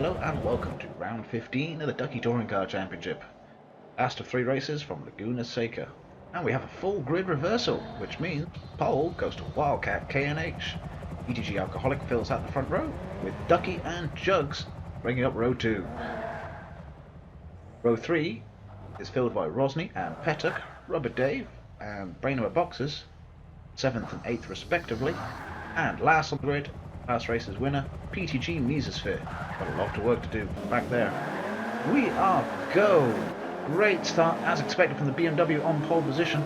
Hello and welcome to round 15 of the Ducky Touring Car Championship. Last of 3 races from Laguna, Seca. And we have a full grid reversal, which means pole goes to Wildcat K&H. ETG Alcoholic fills out the front row, with Ducky and Jugs bringing up row 2. Row 3 is filled by Rosny and Petuk, Rubber Dave and Brainer at boxes, 7th and 8th respectively. And last on the grid, last race's winner, PTG Mesosphere. Got a lot of work to do back there. We are go! Great start as expected from the BMW on pole position.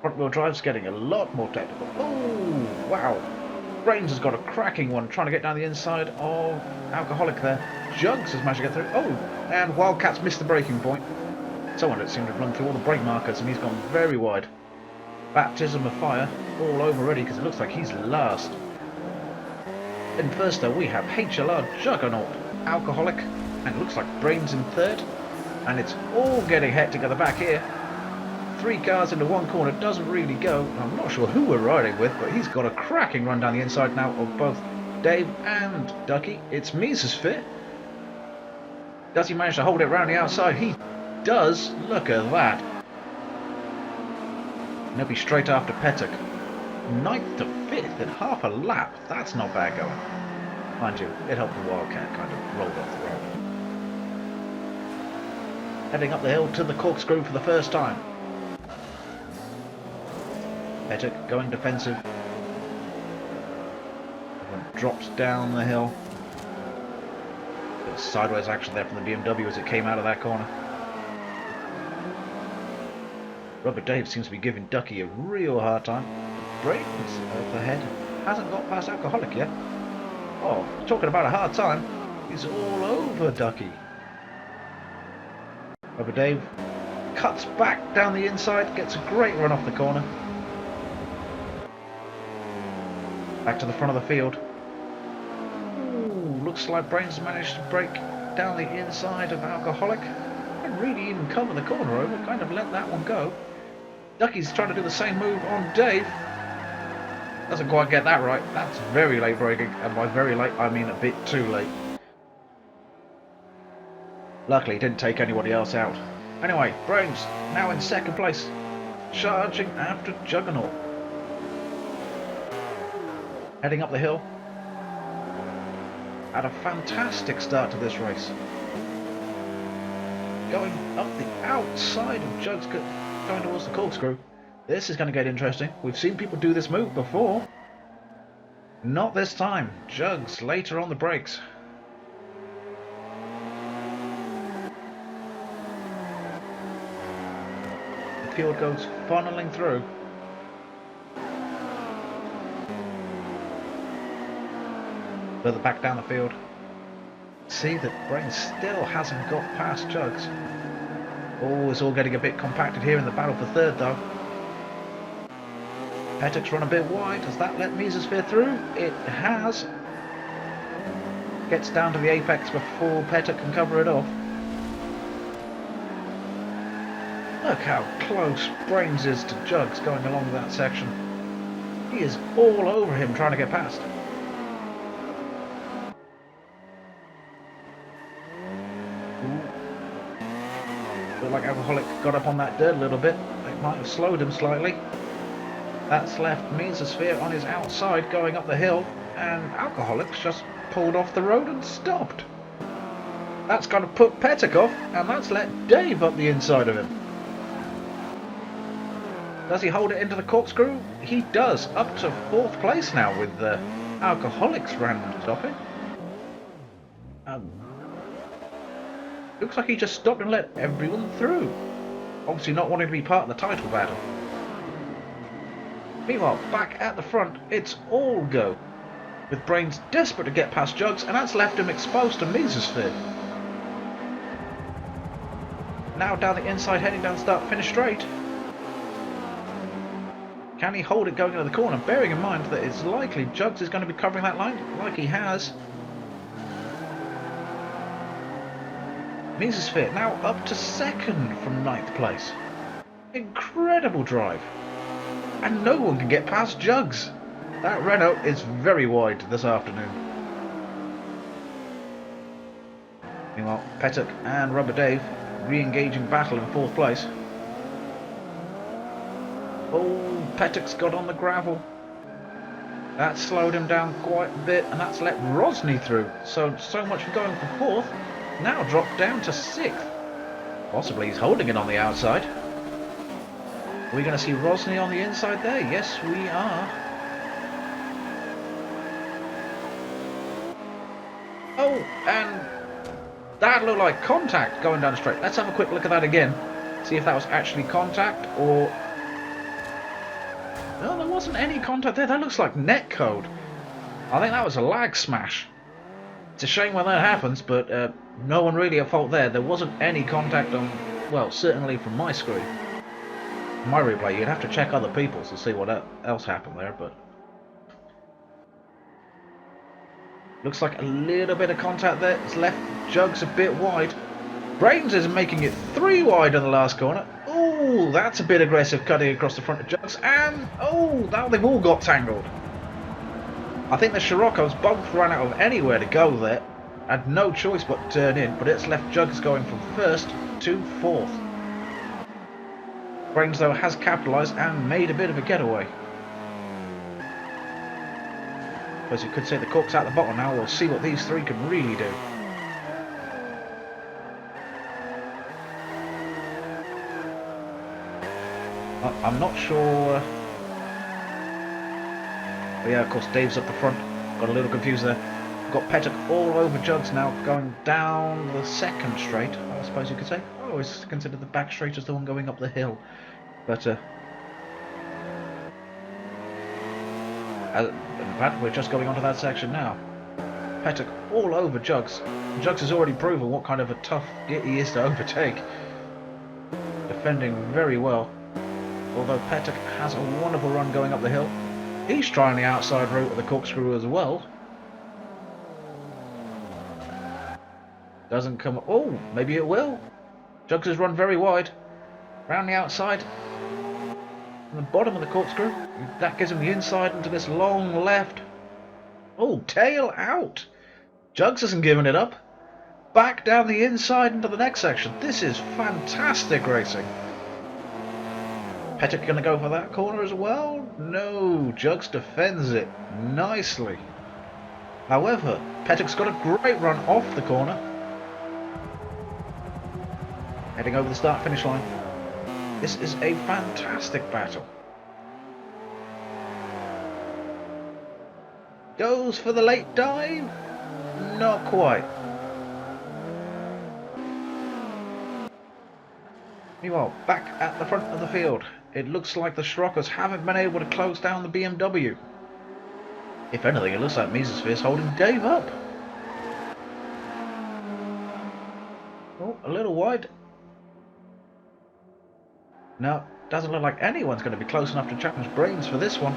Front wheel drive's getting a lot more technical. Oh, wow! Brains has got a cracking one trying to get down the inside of Alcoholic there. Jugs has managed to get through. Oh, and Wildcat's missed the braking point. Someone that seemed to run through all the brake markers and he's gone very wide. Baptism of fire all over already because it looks like he's last. In first though we have HLR Juggernaut, Alcoholic, and it looks like Brains in third. And it's all getting hectic at the back here. 3 cars into one corner doesn't really go. I'm not sure who we're riding with, but he's got a cracking run down the inside now of both Dave and Ducky. It's Mesosphere. Does he manage to hold it round the outside? He does. Look at that. And he'll be straight after Petuk. 9th to 5th in half a lap. That's not bad going. Mind you, it helped the Wildcat kind of rolled off the road. Heading up the hill to the corkscrew for the first time. Petuk going defensive. Everyone drops down the hill. Bit of sideways action there from the BMW as it came out of that corner. Rubber Dave seems to be giving Ducky a real hard time. Brains up ahead. Hasn't got past Alcoholic yet. Oh, talking about a hard time. He's all over Ducky. Rubber Dave cuts back down the inside, gets a great run off the corner. Back to the front of the field. Ooh, looks like Brains managed to break down the inside of Alcoholic. Didn't really even cover the corner over, kind of let that one go. Ducky's trying to do the same move on Dave. Doesn't quite get that right. That's very late braking, and by very late I mean a bit too late. Luckily, he didn't take anybody else out. Anyway, Brains now in 2nd place, charging after Juggernaut. Heading up the hill. Had a fantastic start to this race. Going up the outside of Jugs going towards the corkscrew. This is going to get interesting. We've seen people do this move before. Not this time. Jugs later on the brakes. The field goes funneling through. Further back down the field. See that Brains still hasn't got past Jugs. Oh, it's all getting a bit compacted here in the battle for third though. Petuk's run a bit wide. Does that let Mesosphere through? It has. Gets down to the apex before Petuk can cover it off. Look how close Brains is to Jugs going along that section. He is all over him trying to get past. Looked like Alcoholic got up on that dirt a little bit. It might have slowed him slightly. That's left Mesosphere on his outside going up the hill, and Alcoholic's just pulled off the road and stopped. That's going to put Petuk off, and that's let Dave up the inside of him. Does he hold it into the corkscrew? He does, up to 4th place now with the Alcoholic's random stopping. Looks like he just stopped and let everyone through. Obviously not wanting to be part of the title battle. Meanwhile, back at the front, it's all go. With Brains desperate to get past Jugs, and that's left him exposed to Mesosphere. Now down the inside, heading down start, finish straight. Can he hold it going into the corner? Bearing in mind that it's likely Jugs is going to be covering that line, like he has. Mesosphere now up to 2nd from 9th place. Incredible drive. And no one can get past Jugs. That Renault is very wide this afternoon. Meanwhile, Pettock and Rubber Dave re-engaging battle in 4th place. Oh, Pettock's got on the gravel. That slowed him down quite a bit, and that's let Rosny through. So much for going for 4th. Now dropped down to 6th. Possibly he's holding it on the outside. Are we going to see Rosny on the inside there? Yes, we are. Oh, and that looked like contact going down the straight. Let's have a quick look at that again. See if that was actually contact or... No, there wasn't any contact there. That looks like netcode. I think that was a lag smash. It's a shame when that happens, but no one really at fault there. There wasn't any contact on, well, certainly from my screen. My replay, you'd have to check other people's to see what else happened there, but... Looks like a little bit of contact there. It's left Jugs a bit wide. Brains is making it 3 wide in the last corner. Oh, that's a bit aggressive cutting across the front of Jugs. And, oh, now they've all got tangled. I think the Scirocco's both ran out of anywhere to go there. Had no choice but to turn in, but it's left Jugs going from 1st to 4th. Brains, though, has capitalised and made a bit of a getaway. As you could say, the cork's out the bottle now. We'll see what these 3 can really do. I'm not sure. But yeah, of course, Dave's up the front. Got a little confused there. Got Pettock all over Jugs now, going down the 2nd straight, I suppose you could say. I always consider the back straight as the one going up the hill. But, in fact, we're just going onto that section now. Pettock all over Jugs. Jugs has already proven what kind of a tough git he is to overtake. Defending very well. Although Pettock has a wonderful run going up the hill. He's trying the outside route of the corkscrew as well. Doesn't come... Oh, maybe it will. Jugs has run very wide. Round the outside. On the bottom of the corkscrew. That gives him the inside into this long left. Oh, tail out. Jugs hasn't given it up. Back down the inside into the next section. This is fantastic racing. Pettock going to go for that corner as well? No, Jugs defends it nicely. However, Pettock's got a great run off the corner. Heading over the start-finish line. This is a fantastic battle. Goes for the late dive? Not quite. Meanwhile, back at the front of the field, it looks like the Schrockers haven't been able to close down the BMW. If anything, it looks like Mesosphere's holding Dave up. Oh, a little wide. No, doesn't look like anyone's going to be close enough to challenge Brains for this one.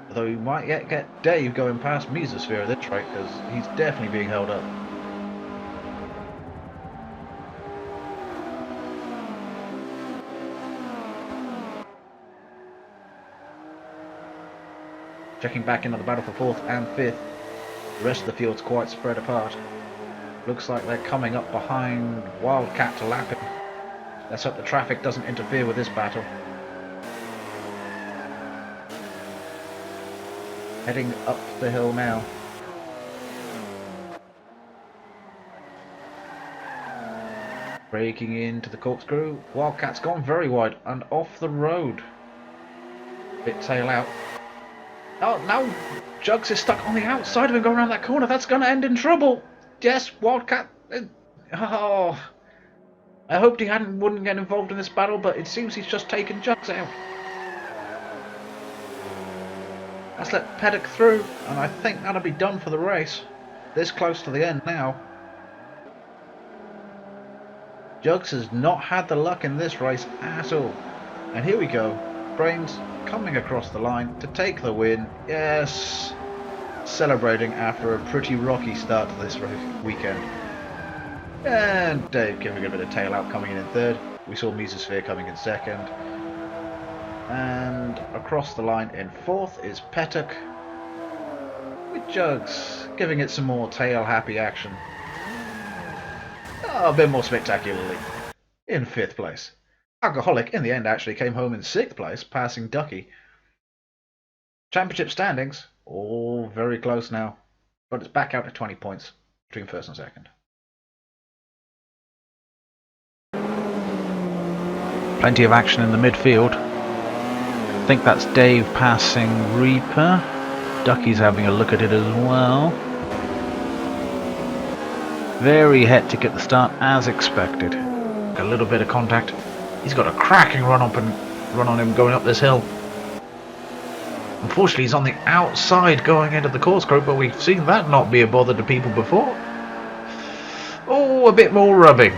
Although you might yet get Dave going past Mesosphere at this rate, because he's definitely being held up. Checking back into the battle for 4th and 5th. The rest of the field's quite spread apart. Looks like they're coming up behind Wildcat to lap him. Let's hope the traffic doesn't interfere with this battle. Heading up the hill now. Breaking into the corkscrew. Wildcat's gone very wide and off the road. Bit tail out. Oh, now Jugs is stuck on the outside of him going around that corner. That's going to end in trouble. Yes, Wildcat. Oh, I hoped he wouldn't get involved in this battle, but it seems he's just taken Jugs out. That's let Pettock through, and I think that'll be done for the race. This close to the end now. Jugs has not had the luck in this race at all. And here we go. Brains coming across the line to take the win. Yes. Celebrating after a pretty rocky start to this weekend. And Dave giving a bit of tail out coming in 3rd. We saw Mesosphere coming in 2nd. And across the line in 4th is Pettock. with Jugs giving it some more tail-happy action. A bit more spectacularly, in 5th place. Alcoholic, in the end, actually came home in 6th place, passing Ducky. Championship standings, all very close now, but it's back out to 20 points between 1st and 2nd. Plenty of action in the midfield. I think that's Dave passing Reaper. Ducky's having a look at it as well. Very hectic at the start, as expected. A little bit of contact. He's got a cracking run on him going up this hill. Unfortunately, he's on the outside going into the course group, but we've seen that not be a bother to people before. Oh, a bit more rubbing.